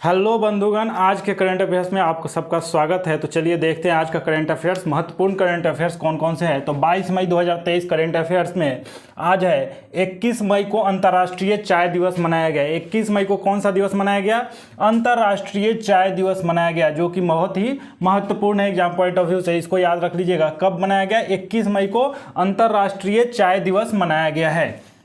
Hello बंधुगण, आज के करंट अफेयर्स में आपको सबका स्वागत है। तो चलिए देखते हैं आज का करंट अफेयर्स। महत्वपूर्ण करंट अफेयर्स कौन कौन से हैं। तो 22 मई 2023 करंट अफेयर्स में आज है 21 मई को अंतर्राष्ट्रीय चाय दिवस मनाया गया। 21 मई को कौन सा दिवस मनाया गया? अंतर्राष्ट्रीय चाय दिवस मनाया गया, जो कि बहुत ही महत्वपूर्ण है एग्जाम पॉइंट ऑफ व्यू से। इसको याद रख लीजिएगा, कब मनाया गया? 21 मई को अंतर्राष्ट्रीय चाय दिवस मनाया गया है।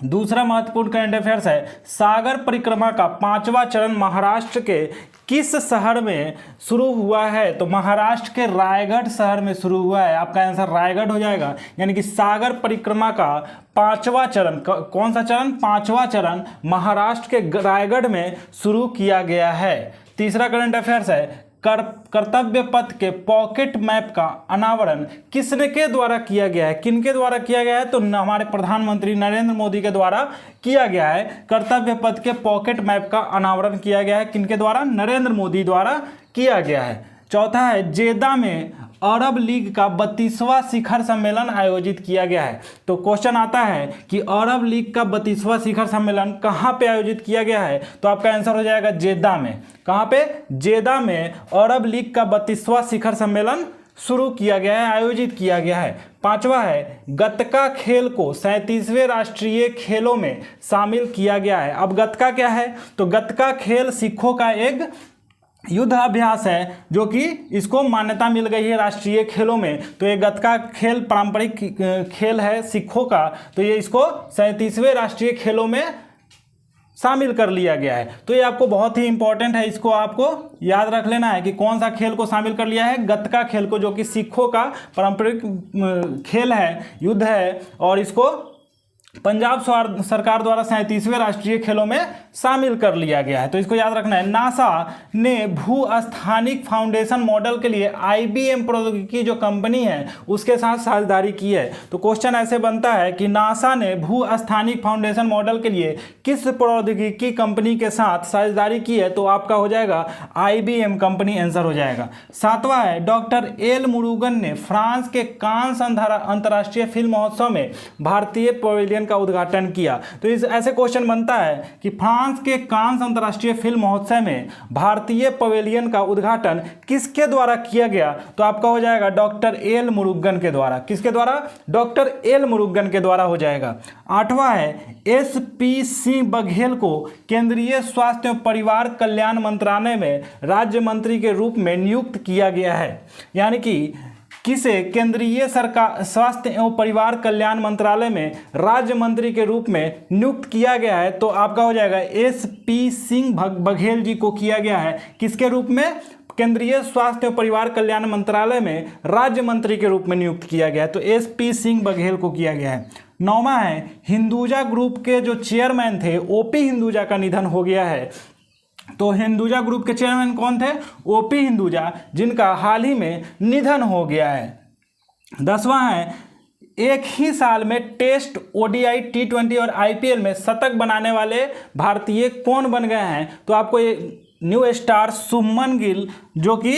दूसरा महत्वपूर्ण करंट अफेयर्स है सागर परिक्रमा का 5वां चरण महाराष्ट्र के किस शहर में शुरू हुआ है? तो महाराष्ट्र के रायगढ़ शहर में शुरू हुआ है। आपका आंसर रायगढ़ हो जाएगा। यानी कि सागर परिक्रमा का 5वां चरण, कौन सा चरण? 5वां चरण महाराष्ट्र के रायगढ़ में शुरू किया गया है। तीसरा करंट अफेयर्स है कर्तव्य पथ के पॉकेट मैप का अनावरण किसने के द्वारा किया गया है? किनके द्वारा किया गया है? तो हमारे प्रधानमंत्री नरेंद्र मोदी के द्वारा किया गया है। कर्तव्य पथ के पॉकेट मैप का अनावरण किया गया है। किनके द्वारा? नरेंद्र मोदी द्वारा किया गया है। चौथा है जेद्दा में अरब लीग का 32वां शिखर सम्मेलन आयोजित किया गया है। तो क्वेश्चन आता है कि अरब लीग का 32वां शिखर सम्मेलन कहाँ पे आयोजित किया गया है? तो आपका आंसर हो जाएगा जेद्दा में। कहाँ पे? जेद्दा में अरब लीग का 32वां शिखर सम्मेलन शुरू किया गया है, आयोजित किया गया है। पांचवा है गतका खेल को 37वें राष्ट्रीय खेलों में शामिल किया गया है। अब गतका क्या है? तो गतका खेल सिखों का एक युद्ध अभ्यास है, जो कि इसको मान्यता मिल गई है राष्ट्रीय खेलों में। तो ये गतका खेल पारंपरिक खेल है सिखों का, तो ये इसको 37वें राष्ट्रीय खेलों में शामिल कर लिया गया है। तो ये आपको बहुत ही इंपॉर्टेंट है, इसको आपको याद रख लेना है कि कौन सा खेल को शामिल कर लिया है? गतका खेल को, जो कि सिखों का पारंपरिक खेल है, युद्ध है, और इसको पंजाब सरकार द्वारा 37वें राष्ट्रीय खेलों में शामिल कर लिया गया है। तो इसको याद रखना है। नासा ने भू-स्थानिक फाउंडेशन मॉडल के लिए IBM प्रौद्योगिकी जो कंपनी है उसके साथ साझेदारी की है। तो क्वेश्चन ऐसे बनता है कि नासा ने भू-स्थानिक फाउंडेशन मॉडल के लिए किस प्रौद्योगिकी कंपनी के साथ साझेदारी की है? तो आपका हो जाएगा IBM कंपनी, आंसर हो जाएगा। सातवां है डॉक्टर एल मुरुगन ने फ्रांस के कांस अंतर्राष्ट्रीय फिल्म महोत्सव में भारतीय पवेलियन का उद्घाटन किया। तो इस ऐसे क्वेश्चन बनता है कि फ्रांस के कांस अंतर्राष्ट्रीय फिल्म महोत्सव में भारतीय पवेलियन का उद्घाटन किसके द्वारा किया गया? तो आपका हो जाएगा डॉक्टर एल मुरुगन के द्वारा। किसके द्वारा? डॉक्टर एल मुरुगन के द्वारा हो जाएगा। आठवां है SP सिंह बघेल को केंद्रीय स्वास्थ्य एवं परिवार कल्याण मंत्रालय में राज्य मंत्री के रूप में नियुक्त किया गया है। यानी कि किसे केंद्रीय सरकार स्वास्थ्य एवं परिवार कल्याण मंत्रालय में राज्य मंत्री के रूप में नियुक्त किया गया है? तो आपका हो जाएगा SP सिंह बघेल जी को किया गया है। किसके रूप में? केंद्रीय स्वास्थ्य एवं परिवार कल्याण मंत्रालय में राज्य मंत्री के रूप में नियुक्त किया गया है। तो SP सिंह बघेल को किया गया है। नौवां है हिंदुजा ग्रुप के जो चेयरमैन थे OP हिंदुजा का निधन हो गया है। तो हिंदुजा ग्रुप के चेयरमैन कौन थे? OP हिंदुजा, जिनका हाल ही में निधन हो गया है। 10वां है एक ही साल में टेस्ट, ODI, T20 और IPL में शतक बनाने वाले भारतीय कौन बन गए हैं? तो आपको ये न्यू स्टार शुभमन गिल, जो कि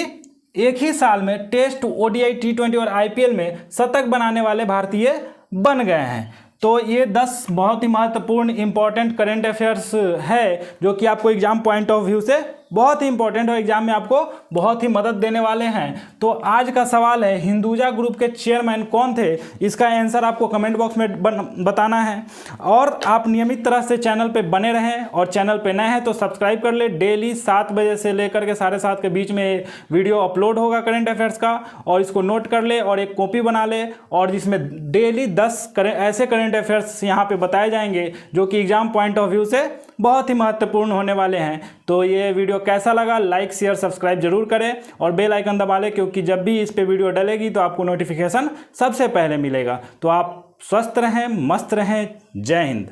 एक ही साल में टेस्ट, ODI, T20 और IPL में शतक बनाने वाले भारतीय बन गए हैं। तो ये 10 बहुत ही महत्वपूर्ण इंपॉर्टेंट करंट अफेयर्स है, जो कि आपको एग्जाम पॉइंट ऑफ व्यू से बहुत ही इंपॉर्टेंट है, एग्जाम में आपको बहुत ही मदद देने वाले हैं। तो आज का सवाल है हिंदुजा ग्रुप के चेयरमैन कौन थे? इसका आंसर आपको कमेंट बॉक्स में बताना है। और आप नियमित तरह से चैनल पे बने रहें, और चैनल पे नए हैं तो सब्सक्राइब कर ले। डेली 7 बजे से लेकर के 7:30 के बीच में वीडियो अपलोड होगा करंट अफेयर्स का, और इसको नोट कर ले और एक कॉपी बना ले, और जिसमें डेली 10 ऐसे करंट अफेयर्स यहाँ पे बताए जाएंगे जो कि एग्जाम पॉइंट ऑफ व्यू से बहुत ही महत्वपूर्ण होने वाले हैं। तो ये वीडियो कैसा लगा? लाइक, शेयर, सब्सक्राइब जरूर करें, और बेल आइकन दबा लें, क्योंकि जब भी इस पे वीडियो डलेगी तो आपको नोटिफिकेशन सबसे पहले मिलेगा। तो आप स्वस्थ रहें, मस्त रहें। जय हिंद।